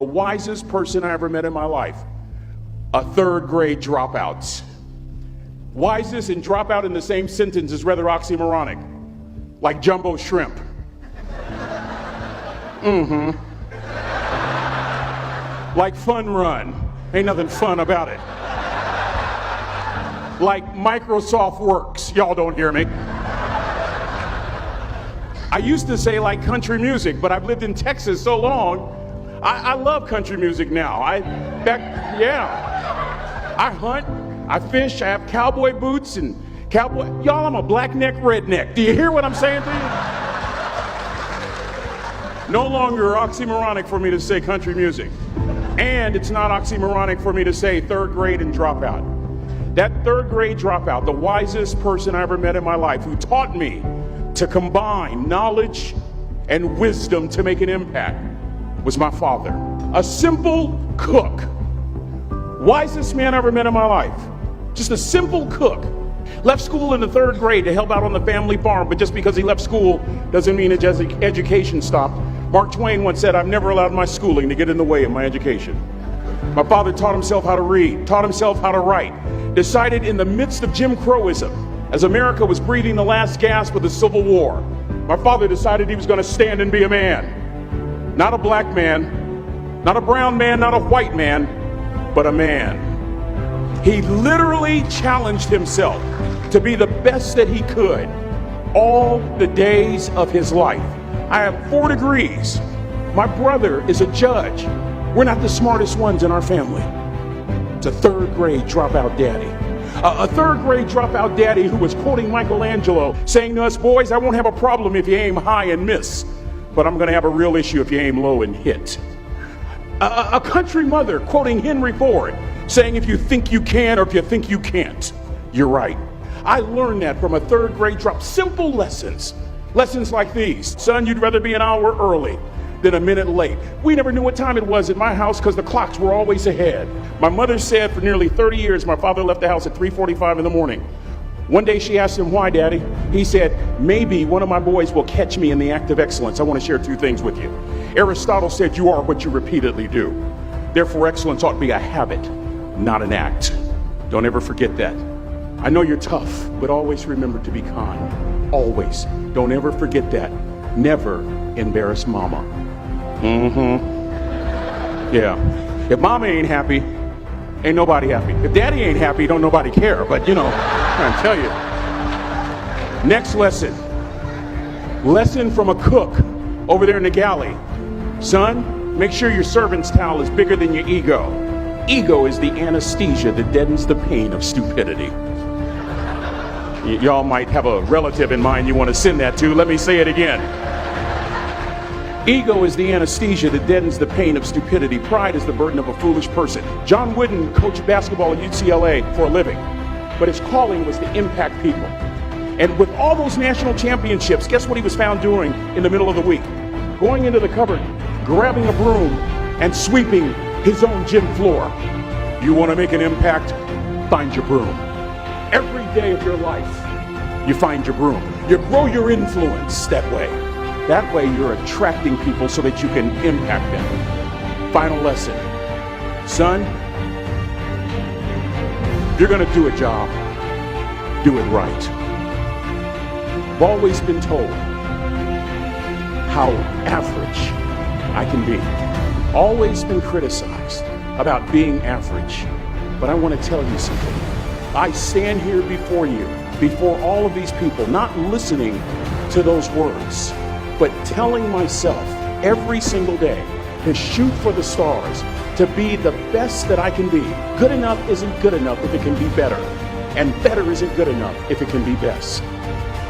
The wisest person I ever met in my life, a third grade dropout. Wisest and dropout in the same sentence is rather oxymoronic, like jumbo shrimp. Like fun run, ain't nothing fun about it. Like Microsoft Works, y'all don't hear me. I used to say like country music, but I've lived in Texas so long, I love country music now. I hunt, I fish, I have cowboy boots and cowboy, y'all, I'm a black-neck redneck. Do you hear what I'm saying to you? No longer oxymoronic for me to say country music. And it's not oxymoronic for me to say third grade and dropout. That third grade dropout, the wisest person I ever met in my life, who taught me to combine knowledge and wisdom to make an impact, was my father. A simple cook. Wisest man I ever met in my life. Just a simple cook. Left school in the third grade to help out on the family farm, but just because he left school doesn't mean his education stopped. Mark Twain once said, "I've never allowed my schooling to get in the way of my education." My father taught himself how to read, taught himself how to write, decided in the midst of Jim Crowism, as America was breathing the last gasp of the Civil War, my father decided he was going to stand and be a man. Not a black man, not a brown man, not a white man, but a man. He literally challenged himself to be the best that he could all the days of his life. I have 4 degrees. My brother is a judge. We're not the smartest ones in our family. It's a third grade dropout daddy. A third grade dropout daddy who was quoting Michelangelo, saying to us, "Boys, I won't have a problem if you aim high and miss, but I'm going to have a real issue if you aim low and hit." A country mother quoting Henry Ford, saying, "If you think you can or if you think you can't, you're right." I learned that from a third grade drop. Simple lessons. Lessons like these. Son, you'd rather be an hour early than a minute late. We never knew what time it was at my house because the clocks were always ahead. My mother said for nearly 30 years my father left the house at 3:45 in the morning. One day she asked him, "Why, Daddy?" He said, "Maybe one of my boys will catch me in the act of excellence. I want to share 2 things with you. Aristotle said you are what you repeatedly do. Therefore, excellence ought to be a habit, not an act." Don't ever forget that. I know you're tough, but always remember to be kind. Always. Don't ever forget that. Never embarrass mama. Yeah. If mama ain't happy, ain't nobody happy. If daddy ain't happy, don't nobody care. But I'm trying to tell you. Next lesson. Lesson from a cook over there in the galley. Son, make sure your servant's towel is bigger than your ego. Ego is the anesthesia that deadens the pain of stupidity. Y'all might have a relative in mind you want to send that to. Let me say it again. Ego is the anesthesia that deadens the pain of stupidity. Pride is the burden of a foolish person. John Wooden coached basketball at UCLA for a living, but his calling was to impact people. And with all those national championships, guess what he was found doing in the middle of the week? Going into the cupboard, grabbing a broom, and sweeping his own gym floor. You want to make an impact? Find your broom. Every day of your life, you find your broom. You grow your influence that way. That way you're attracting people so that you can impact them. Final lesson. Son, if you're going to do a job, do it right. I've always been told how average I can be. Always been criticized about being average. But I want to tell you something. I stand here before you, before all of these people, not listening to those words, but telling myself every single day to shoot for the stars, to be the best that I can be. Good enough isn't good enough if it can be better, and better isn't good enough if it can be best.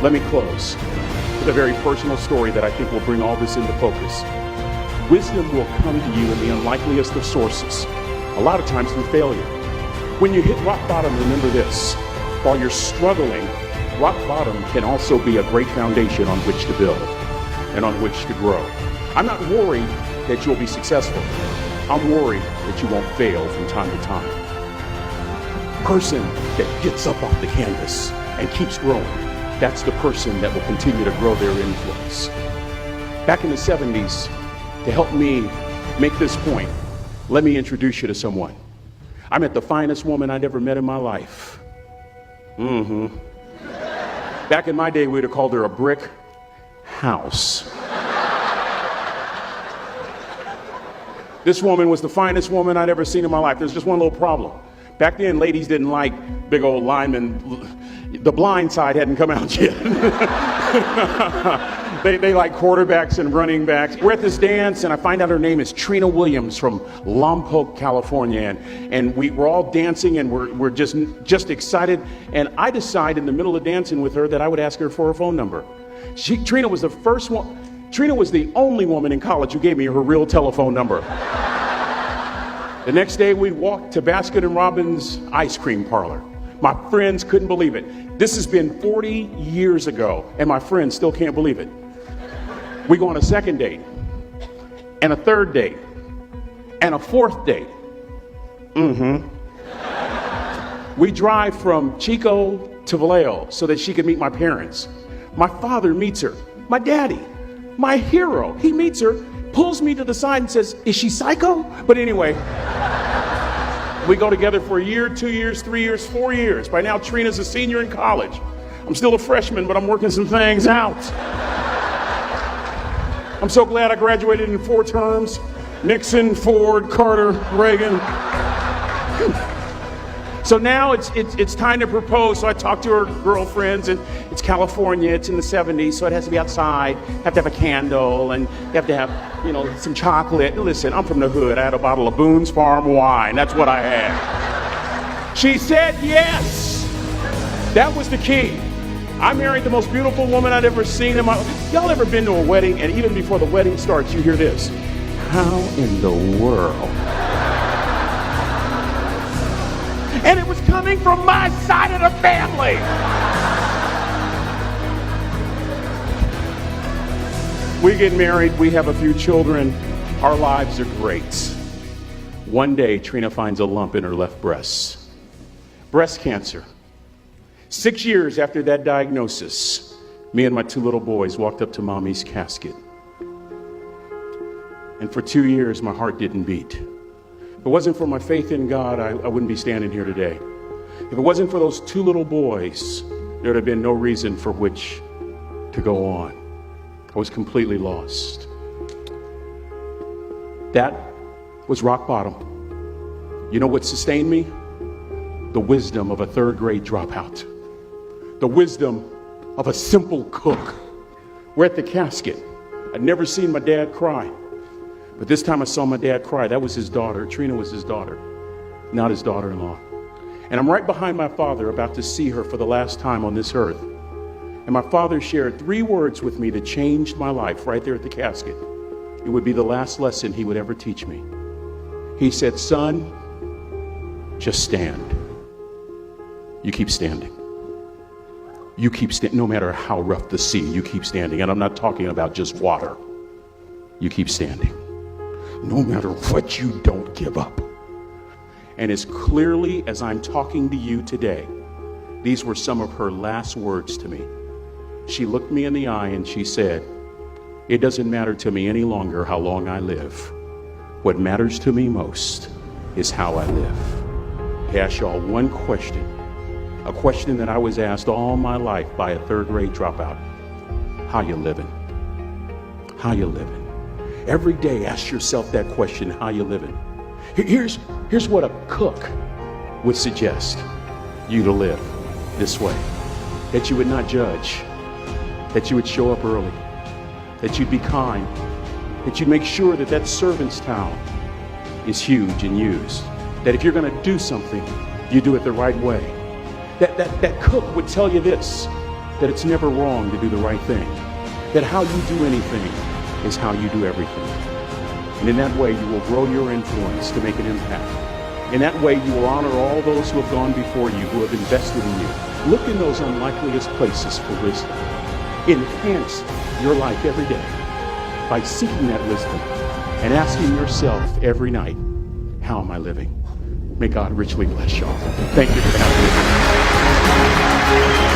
Let me close with a very personal story that I think will bring all this into focus. Wisdom will come to you in the unlikeliest of sources, a lot of times through failure. When you hit rock bottom, remember this. While you're struggling, rock bottom can also be a great foundation on which to build and on which to grow. I'm not worried that you'll be successful. I'm worried that you won't fail from time to time. Person that gets up off the canvas and keeps growing, that's the person that will continue to grow their influence. Back in the 70s, to help me make this point, let me introduce you to someone. I met the finest woman I'd ever met in my life. Back in my day, we'd have called her a brick house. This woman was the finest woman I'd ever seen in my life. There's just one little problem. Back then, ladies didn't like big old linemen. The Blind Side hadn't come out yet. They like quarterbacks and running backs. We're at this dance, and I find out her name is Trina Williams from Lompoc, California. And we're all dancing, and we're just excited. And I decide in the middle of dancing with her that I would ask her for her phone number. Trina was the first one. Trina was the only woman in college who gave me her real telephone number. The next day, we walked to Baskin & Robbins ice cream parlor. My friends couldn't believe it. This has been 40 years ago, and my friends still can't believe it. We go on a second date, and a third date, and a fourth date. We drive from Chico to Vallejo so that she could meet my parents. My father meets her. My daddy, my hero, he meets her, pulls me to the side and says, "Is she psycho?" But anyway, we go together for a year, 2 years, 3 years, 4 years. By now, Trina's a senior in college. I'm still a freshman, but I'm working some things out. I'm so glad I graduated in 4 terms. Nixon, Ford, Carter, Reagan. So now it's time to propose. So I talk to her girlfriends, and it's California, it's in the 70s, so it has to be outside. You have to have a candle, and you have to have, some chocolate. Listen, I'm from the hood. I had a bottle of Boone's Farm wine. That's what I had. She said yes. That was the key. I married the most beautiful woman I'd ever seen in my life. Y'all ever been to a wedding, and even before the wedding starts, you hear this? How in the world? And it was coming from my side of the family. We get married, we have a few children, our lives are great. One day, Trina finds a lump in her left breast. Breast cancer. 6 years after that diagnosis, me and my 2 little boys walked up to Mommy's casket. And for 2 years, my heart didn't beat. If it wasn't for my faith in God, I wouldn't be standing here today. If it wasn't for those 2 little boys, there would have been no reason for which to go on. I was completely lost. That was rock bottom. You know what sustained me? The wisdom of a 3rd grade dropout. The wisdom of a simple cook. We're at the casket. I'd never seen my dad cry. But this time I saw my dad cry. That was his daughter. Trina was his daughter, not his daughter-in-law. And I'm right behind my father, about to see her for the last time on this earth. And my father shared 3 words with me that changed my life right there at the casket. It would be the last lesson he would ever teach me. He said, "Son, just stand. You keep standing. You keep standing, no matter how rough the sea, you keep standing." And I'm not talking about just water. You keep standing. No matter what, you don't give up. And as clearly as I'm talking to you today, these were some of her last words to me. She looked me in the eye and she said, "It doesn't matter to me any longer how long I live. What matters to me most is how I live." I ask y'all one question, a question that I was asked all my life by a 3rd grade dropout. How you living? How you living? Every day ask yourself that question, how you living? Here's what a cook would suggest you to live this way. That you would not judge, that you would show up early, that you'd be kind, that you'd make sure that that servant's towel is huge and used, that if you're going to do something, you do it the right way. That cook would tell you this, that it's never wrong to do the right thing, that how you do anything is how you do everything. And in that way, you will grow your influence to make an impact. In that way, you will honor all those who have gone before you, who have invested in you. Look in those unlikeliest places for wisdom. Enhance your life every day by seeking that wisdom and asking yourself every night, how am I living? May God richly bless y'all. Thank you for having me.